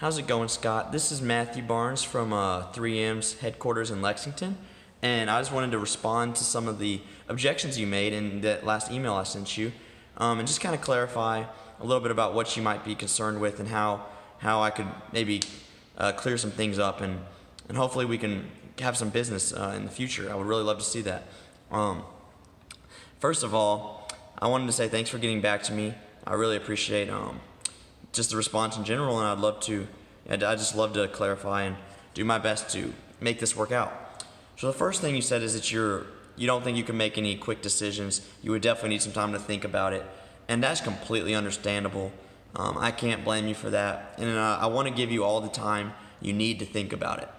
How's it going, Scott? This is Matthew Barnes from 3M's headquarters in Lexington, and I just wanted to respond to some of the objections you made in that last email I sent you, and just kind of clarify a little bit about what you might be concerned with and how I could maybe clear some things up, and hopefully we can have some business in the future. I would really love to see that. First of all, I wanted to say thanks for getting back to me. I really appreciate just the response in general, and I'd just love to clarify and do my best to make this work out. So the first thing you said is that you don't think you can make any quick decisions. You would definitely need some time to think about it, and that's completely understandable. I can't blame you for that, and I want to give you all the time you need to think about it.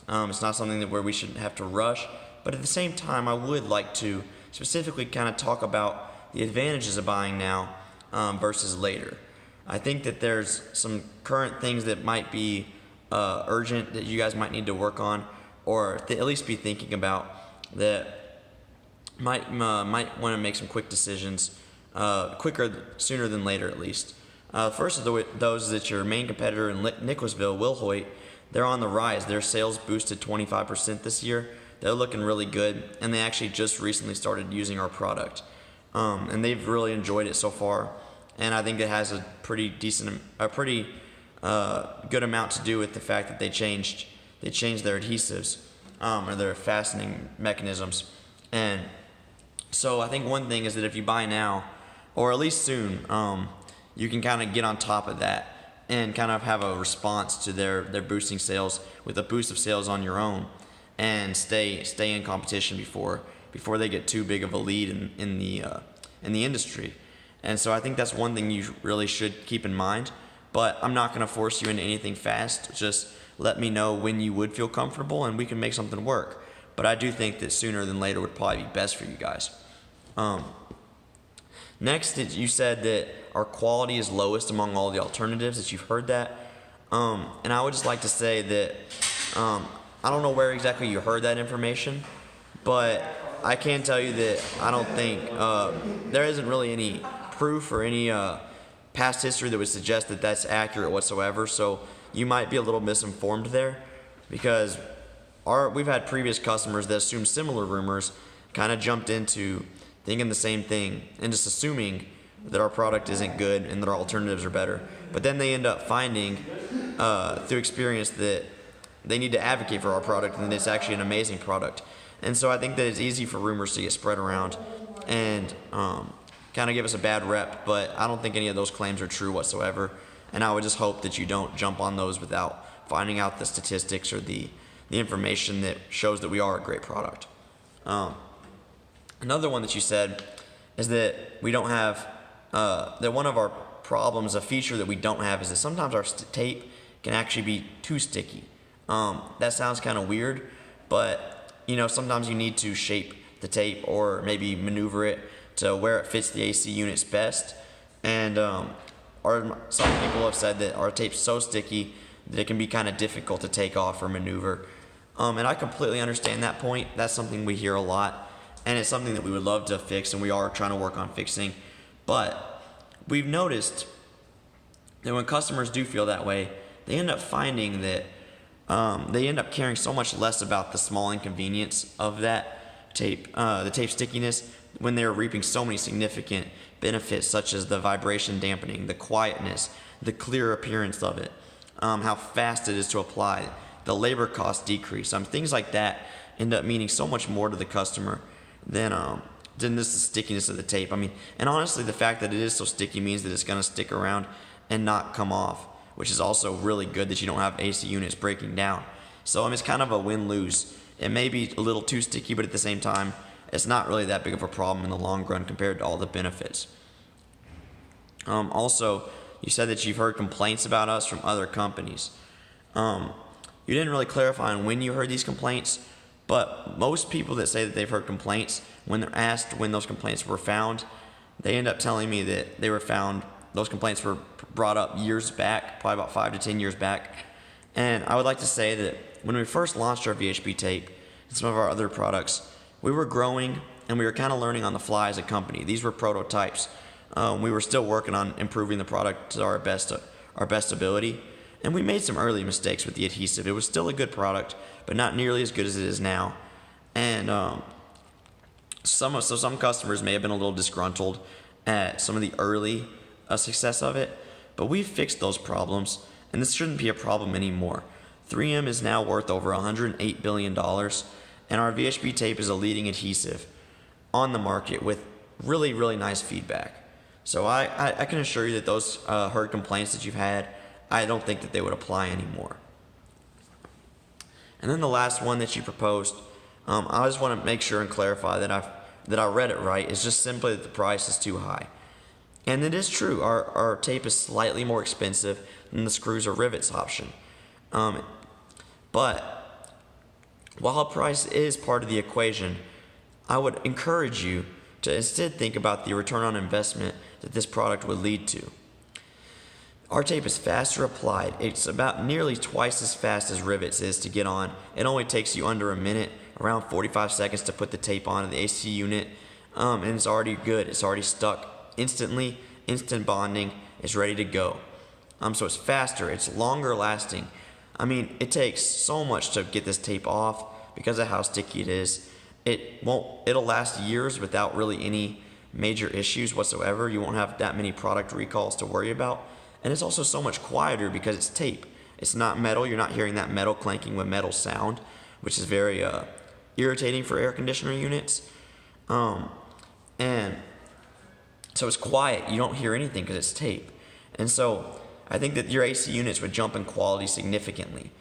It's not something where we should have to rush, but at the same time, I would like to specifically kind of talk about the advantages of buying now versus later. I think that there's some current things that might be urgent that you guys might need to work on, or at least be thinking about, that might want to make some quick decisions, sooner than later at least. First of those is that your main competitor in Nicholasville, Wilhoit, they're on the rise. Their sales boosted 25% this year. They're looking really good, and they actually just recently started using our product, and they've really enjoyed it so far. And I think it has a pretty good amount to do with the fact that they changed their adhesives or their fastening mechanisms. And so I think one thing is that if you buy now, or at least soon, you can kind of get on top of that and kind of have a response to their boosting sales with a boost of sales on your own, and stay in competition before they get too big of a lead in the industry. And so I think that's one thing you really should keep in mind. But I'm not going to force you into anything fast. Just let me know when you would feel comfortable, and we can make something work. But I do think that sooner than later would probably be best for you guys. Next, you said that our quality is lowest among all the alternatives, that you've heard that. And I would just like to say that I don't know where exactly you heard that information, but I can tell you that I don't think there isn't really any proof or any past history that would suggest that that's accurate whatsoever. So you might be a little misinformed there, because we've had previous customers that assumed similar rumors, kind of jumped into thinking the same thing and just assuming that our product isn't good and that our alternatives are better. But then they end up finding through experience that they need to advocate for our product, and it's actually an amazing product. And so I think that it's easy for rumors to get spread around and kind of give us a bad rep, but I don't think any of those claims are true whatsoever. And I would just hope that you don't jump on those without finding out the statistics or the information that shows that we are a great product. Another one that you said is that we don't have, that one of our problems, a feature that we don't have, is that sometimes our tape can actually be too sticky. That sounds kind of weird, but sometimes you need to shape the tape or maybe maneuver it to where it fits the AC units best. And some people have said that our tape's so sticky that it can be kind of difficult to take off or maneuver. And I completely understand that point. That's something we hear a lot, and it's something that we would love to fix, and we are trying to work on fixing. But we've noticed that when customers do feel that way, they end up finding that they end up caring so much less about the small inconvenience of that tape, the tape stickiness, when they're reaping so many significant benefits, such as the vibration dampening, the quietness, the clear appearance of it, how fast it is to apply, the labor cost decrease. Things like that end up meaning so much more to the customer than just the stickiness of the tape. And honestly, the fact that it is so sticky means that it's going to stick around and not come off, which is also really good that you don't have AC units breaking down. So it's kind of a win-lose. It may be a little too sticky, but at the same time, it's not really that big of a problem in the long run compared to all the benefits. Also, you said that you've heard complaints about us from other companies. You didn't really clarify on when you heard these complaints, but most people that say that they've heard complaints, when they're asked when those complaints were found, they end up telling me that those complaints were brought up years back, probably about 5 to 10 years back. And I would like to say that when we first launched our VHP tape and some of our other products, we were growing and we were kind of learning on the fly as a company. These were prototypes. We were still working on improving the product to our best ability. And we made some early mistakes with the adhesive. It was still a good product, but not nearly as good as it is now. And some customers may have been a little disgruntled at some of the early success of it, but we've fixed those problems, and this shouldn't be a problem anymore. 3M is now worth over $108 billion, and our VHB tape is a leading adhesive on the market with really, really nice feedback. So I can assure you that those heard complaints that you've had, I don't think that they would apply anymore. And then the last one that you proposed, I just want to make sure and clarify that I read it right. It's just simply that the price is too high. And it is true. Our tape is slightly more expensive than the screws or rivets option. But while price is part of the equation, I would encourage you to instead think about the return on investment that this product would lead to. Our tape is faster applied. It's about nearly twice as fast as rivets is to get on. It only takes you under a minute, around 45 seconds to put the tape on the AC unit, and it's already good. It's already stuck instantly, instant bonding, it's ready to go. So it's faster, it's longer lasting. I mean, it takes so much to get this tape off because of how sticky it is. It'll last years without really any major issues whatsoever. You won't have that many product recalls to worry about. And it's also so much quieter because it's tape. It's not metal. You're not hearing that metal clanking with metal sound, which is very irritating for air conditioner units. And so it's quiet. You don't hear anything because it's tape. And so I think that your AC units would jump in quality significantly.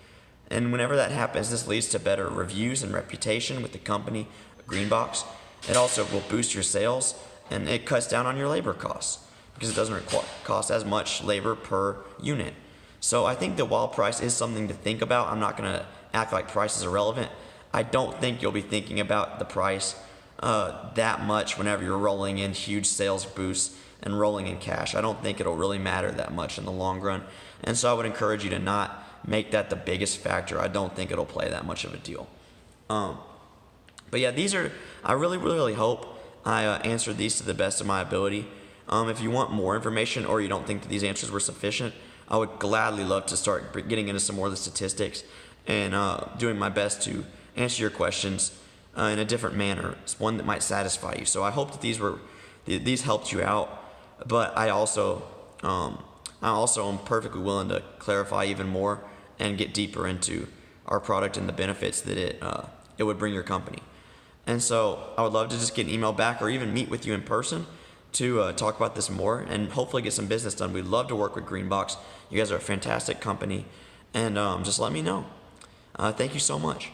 And whenever that happens, this leads to better reviews and reputation with the company, Greenbox. It also will boost your sales, and it cuts down on your labor costs because it doesn't cost as much labor per unit. So I think that while price is something to think about, I'm not going to act like price is irrelevant. I don't think you'll be thinking about the price that much whenever you're rolling in huge sales boosts and rolling in cash. I don't think it'll really matter that much in the long run. And so I would encourage you to not make that the biggest factor. I don't think it'll play that much of a deal. But yeah, I really, really hope I answered these to the best of my ability. If you want more information or you don't think that these answers were sufficient, I would gladly love to start getting into some more of the statistics and doing my best to answer your questions in a different manner. It's one that might satisfy you. So I hope that these helped you out. But I also am perfectly willing to clarify even more and get deeper into our product and the benefits that it would bring your company. And so I would love to just get an email back or even meet with you in person to talk about this more and hopefully get some business done. We'd love to work with Greenbox. You guys are a fantastic company, and just let me know. Thank you so much.